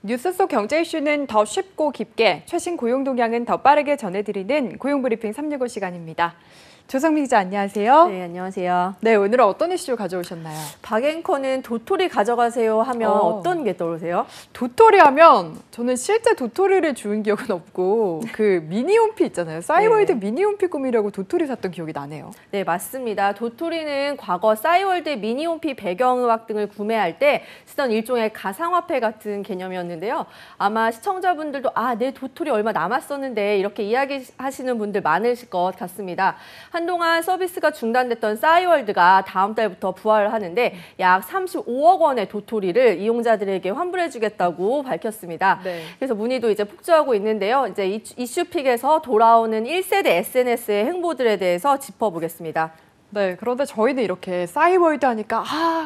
뉴스 속 경제 이슈는 더 쉽고 깊게, 최신 고용 동향은 더 빠르게 전해드리는 고용브리핑 365 시간입니다. 조성민 기자 안녕하세요. 네, 안녕하세요. 네, 오늘은 어떤 이슈 가져오셨나요? 박앵커는 도토리 가져가세요 하면 어떤 게 떠오르세요? 도토리 하면 저는 실제 도토리를 주운 기억은 없고 그 미니홈피 있잖아요. 싸이월드 미니홈피 꾸미려고 도토리 샀던 기억이 나네요. 네, 맞습니다. 도토리는 과거 싸이월드 미니홈피 배경음악 등을 구매할 때 쓰던 일종의 가상화폐 같은 개념이었는데요. 아마 시청자분들도 내 도토리 얼마 남았었는데 이렇게 이야기하시는 분들 많으실 것 같습니다. 한동안 서비스가 중단됐던 싸이월드가 다음 달부터 부활을 하는데 약 35억 원의 도토리를 이용자들에게 환불해주겠다고 밝혔습니다. 네. 그래서 문의도 이제 폭주하고 있는데요. 이제 이슈픽에서 돌아오는 1세대 SNS의 행보들에 대해서 짚어보겠습니다. 네, 그런데 저희는 이렇게 싸이월드 하니까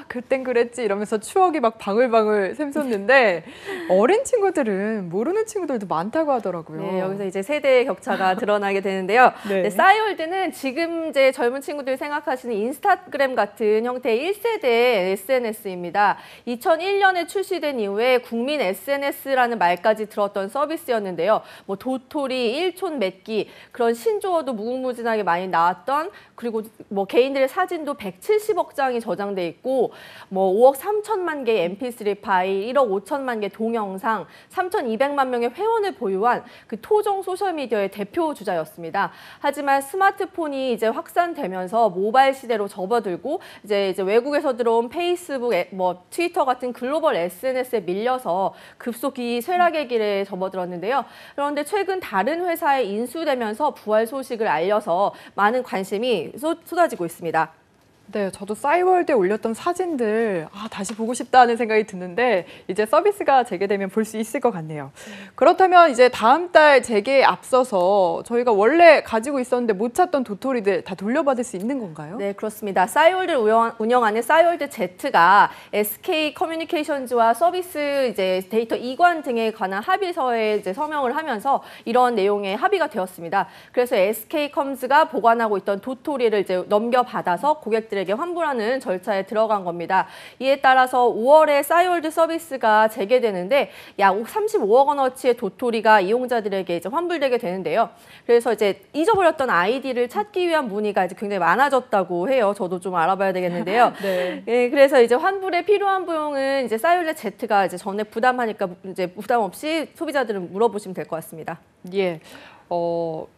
그땐 그랬지 이러면서 추억이 막 방울방울 샘솟는데 어린 친구들은 모르는 친구들도 많다고 하더라고요. 네, 여기서 이제 세대의 격차가 드러나게 되는데요. 네. 네, 싸이월드는 지금 이제 젊은 친구들이 생각하시는 인스타그램 같은 형태의 1세대 SNS입니다. 2001년에 출시된 이후에 국민 SNS라는 말까지 들었던 서비스였는데요. 뭐 도토리, 일촌 맺기 그런 신조어도 무궁무진하게 많이 나왔던, 그리고 뭐 개인들의 사진도 170억 장이 저장돼 있고 뭐 5억 3천만 개의 MP3 파일, 1억 5천만 개 동영상, 3,200만 명의 회원을 보유한 그 토종 소셜미디어의 대표 주자였습니다. 하지만 스마트폰이 이제 확산되면서 모바일 시대로 접어들고 이제 외국에서 들어온 페이스북, 뭐 트위터 같은 글로벌 SNS에 밀려서 급속히 쇠락의 길에 접어들었는데요. 그런데 최근 다른 회사에 인수되면서 부활 소식을 알려서 많은 관심이 쏟아지고 있습니다. 네, 저도 싸이월드에 올렸던 사진들 다시 보고 싶다는 생각이 드는데 이제 서비스가 재개되면 볼 수 있을 것 같네요. 그렇다면 이제 다음 달 재개에 앞서서 저희가 원래 가지고 있었는데 못 찾던 도토리들 다 돌려받을 수 있는 건가요? 네, 그렇습니다. 싸이월드를 운영하는 싸이월드 Z가 SK 커뮤니케이션즈와 서비스 이제 데이터 이관 등에 관한 합의서에 이제 서명을 하면서 이런 내용의 합의가 되었습니다. 그래서 SK컴즈가 보관하고 있던 도토리를 이제 넘겨받아서 고객들에게 환불하는 절차에 들어간 겁니다. 이에 따라서 5월에 싸이월드 서비스가 재개되는데 약 35억 원어치의 도토리가 이용자들에게 이제 환불되게 되는데요. 그래서 이제 잊어버렸던 아이디를 찾기 위한 문의가 이제 굉장히 많아졌다고 해요. 저도 좀 알아봐야 되겠는데요. 네. 예, 그래서 이제 환불에 필요한 비용은 이제 싸이월드 Z가 이제 전액 부담하니까 이제 부담 없이 소비자들은 물어보시면 될 것 같습니다. 예.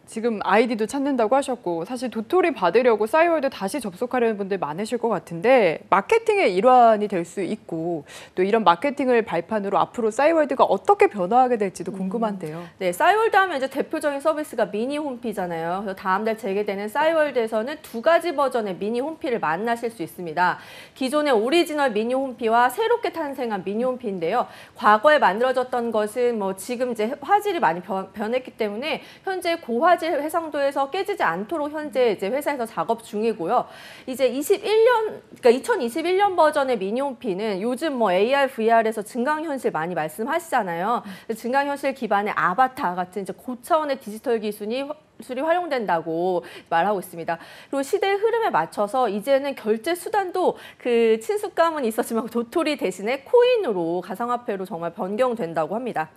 지금 아이디도 찾는다고 하셨고 사실 도토리 받으려고 싸이월드 다시 접속하려는 분들 많으실 것 같은데 마케팅의 일환이 될 수 있고 또 이런 마케팅을 발판으로 앞으로 싸이월드가 어떻게 변화하게 될지도 궁금한데요. 네, 싸이월드 하면 이제 대표적인 서비스가 미니 홈피잖아요. 그래서 다음 달 재개되는 싸이월드에서는 두 가지 버전의 미니 홈피를 만나실 수 있습니다. 기존의 오리지널 미니 홈피와 새롭게 탄생한 미니 홈피인데요. 과거에 만들어졌던 것은 뭐 지금 이제 화질이 많이 변했기 때문에 현재 고화질 해상도에서 깨지지 않도록 현재 이제 회사에서 작업 중이고요. 이제 2021년 버전의 미니홈피는 요즘 뭐 AR, VR에서 증강현실 많이 말씀하시잖아요. 증강현실 기반의 아바타 같은 이제 고차원의 디지털 기술이 활용된다고 말하고 있습니다. 그리고 시대의 흐름에 맞춰서 이제는 결제 수단도 그 친숙감은 있었지만 도토리 대신에 코인으로 가상화폐로 정말 변경된다고 합니다.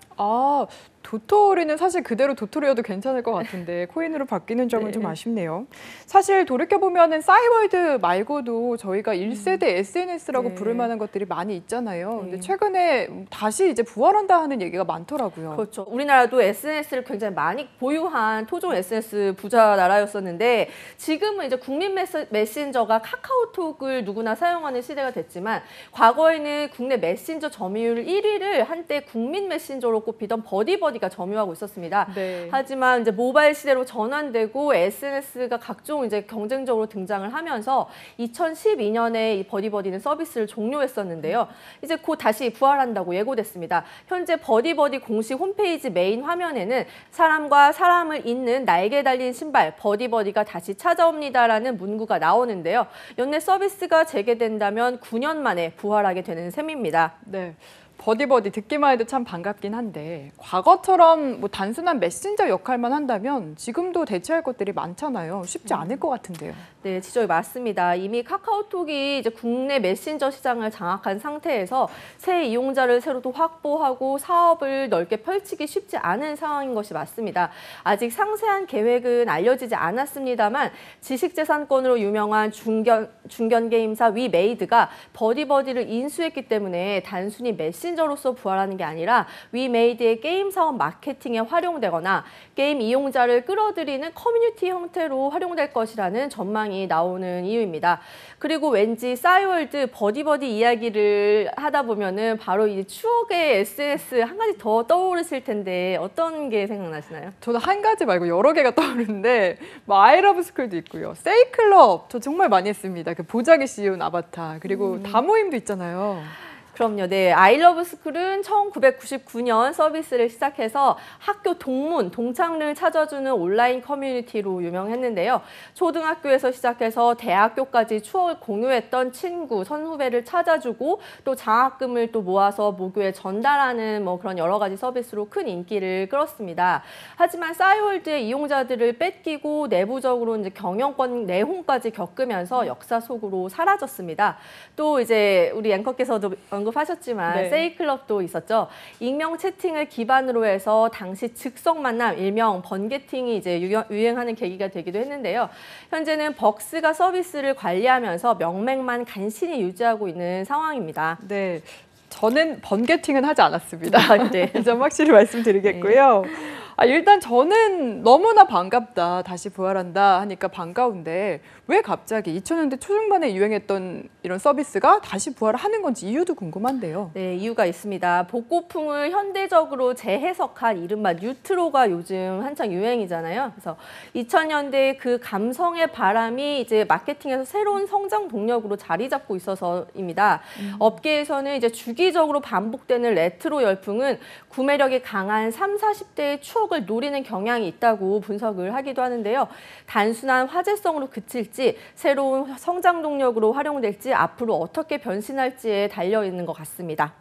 도토리는 사실 그대로 도토리여도 괜찮을 것 같은데 코인으로 바뀌는 점은 좀 아쉽네요. 사실 돌이켜보면 싸이월드 말고도 저희가 1세대 SNS라고 부를 만한 것들이 많이 있잖아요. 근데 최근에 다시 이제 부활한다 하는 얘기가 많더라고요. 그렇죠. 우리나라도 SNS를 굉장히 많이 보유한 토종 SNS 부자 나라였었는데 지금은 이제 국민 메신저가 카카오톡을 누구나 사용하는 시대가 됐지만 과거에는 국내 메신저 점유율 1위를 한때 국민 메신저로 꼽히던 버디버디가 점유하고 있었습니다. 네. 하지만 이제 모바일 시대로 전환되고 SNS가 각종 이제 경쟁적으로 등장을 하면서 2012년에 이 버디버디는 서비스를 종료했었는데요. 이제 곧 다시 부활한다고 예고됐습니다. 현재 버디버디 공식 홈페이지 메인 화면에는 사람과 사람을 잇는 날개 달린 신발 버디버디가 다시 찾아옵니다라는 문구가 나오는데요. 연내 서비스가 재개된다면 9년 만에 부활하게 되는 셈입니다. 네. 버디버디 듣기만 해도 참 반갑긴 한데 과거처럼 뭐 단순한 메신저 역할만 한다면 지금도 대체할 것들이 많잖아요. 쉽지 않을 것 같은데요. 네, 지적이 맞습니다. 이미 카카오톡이 이제 국내 메신저 시장을 장악한 상태에서 새 이용자를 새로 또 확보하고 사업을 넓게 펼치기 쉽지 않은 상황인 것이 맞습니다. 아직 상세한 계획은 알려지지 않았습니다만 지식재산권으로 유명한 중견 게임사 위메이드가 버디버디를 인수했기 때문에 단순히 메신저로서 부활하는 게 아니라 위메이드의 게임 사업 마케팅에 활용되거나 게임 이용자를 끌어들이는 커뮤니티 형태로 활용될 것이라는 전망이 나오는 이유입니다. 그리고 왠지 싸이월드 버디버디 이야기를 하다 보면은 바로 이 추억의 SNS 한 가지 더 떠오르실 텐데 어떤 게 생각나시나요? 저는 한 가지 말고 여러 개가 떠오르는데 뭐 아이러브 스쿨도 있고요. 세이클럽 저 정말 많이 했습니다. 그 보자기 씌운 아바타 그리고 다모임도 있잖아요. 그럼요. 네, 아이러브스쿨은 1999년 서비스를 시작해서 학교 동문, 동창을 찾아주는 온라인 커뮤니티로 유명했는데요. 초등학교에서 시작해서 대학교까지 추억을 공유했던 친구, 선후배를 찾아주고 또 장학금을 또 모아서 모교에 전달하는 뭐 그런 여러 가지 서비스로 큰 인기를 끌었습니다. 하지만 싸이월드의 이용자들을 뺏기고 내부적으로 이제 경영권 내홍까지 겪으면서 역사 속으로 사라졌습니다. 또 이제 우리 앵커께서도 언급하셨지만 네. 세이클럽도 있었죠. 익명 채팅을 기반으로 해서 당시 즉석 만남, 일명 번개팅이 이제 유행하는 계기가 되기도 했는데요. 현재는 벅스가 서비스를 관리하면서 명맥만 간신히 유지하고 있는 상황입니다. 네, 저는 번개팅은 하지 않았습니다. 네. 이 점 확실히 말씀드리겠고요. 일단 저는 너무나 반갑다, 다시 부활한다 하니까 반가운데 왜 갑자기 2000년대 초중반에 유행했던 이런 서비스가 다시 부활하는 건지 이유도 궁금한데요. 네, 이유가 있습니다. 복고풍을 현대적으로 재해석한 이른바 뉴트로가 요즘 한창 유행이잖아요. 그래서 2000년대 그 감성의 바람이 이제 마케팅에서 새로운 성장 동력으로 자리 잡고 있어서입니다. 업계에서는 이제 주기적으로 반복되는 레트로 열풍은 구매력이 강한 30, 40대의 추억을 노리는 경향이 있다고 분석을 하기도 하는데요. 단순한 화제성으로 그칠지 새로운 성장 동력으로 활용될지 앞으로 어떻게 변신할지에 달려있는 것 같습니다.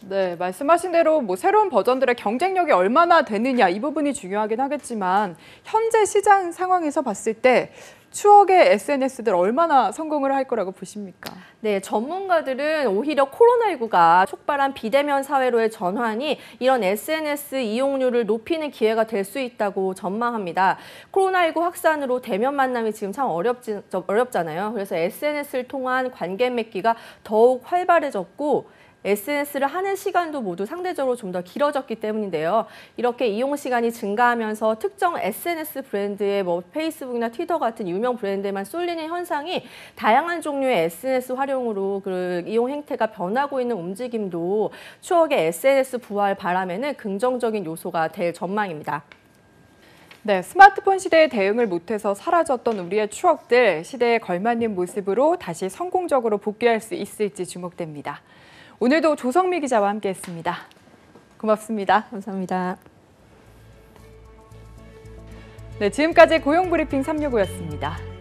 네, 말씀하신 대로 뭐 새로운 버전들의 경쟁력이 얼마나 되느냐 이 부분이 중요하긴 하겠지만 현재 시장 상황에서 봤을 때 추억의 SNS들 얼마나 성공을 할 거라고 보십니까? 네, 전문가들은 오히려 코로나19가 촉발한 비대면 사회로의 전환이 이런 SNS 이용률을 높이는 기회가 될 수 있다고 전망합니다. 코로나19 확산으로 대면 만남이 지금 참 어렵잖아요. 그래서 SNS를 통한 관계 맺기가 더욱 활발해졌고 SNS를 하는 시간도 모두 상대적으로 좀 더 길어졌기 때문인데요. 이렇게 이용 시간이 증가하면서 특정 SNS 브랜드의 뭐 페이스북이나 트위터 같은 유명 브랜드에만 쏠리는 현상이 다양한 종류의 SNS 활용으로 그 이용 행태가 변하고 있는 움직임도 추억의 SNS 부활 바람에는 긍정적인 요소가 될 전망입니다. 네, 스마트폰 시대에 대응을 못해서 사라졌던 우리의 추억들 시대에 걸맞는 모습으로 다시 성공적으로 복귀할 수 있을지 주목됩니다. 오늘도 조성미 기자와 함께했습니다. 고맙습니다. 감사합니다. 네, 지금까지 고용브리핑 365였습니다.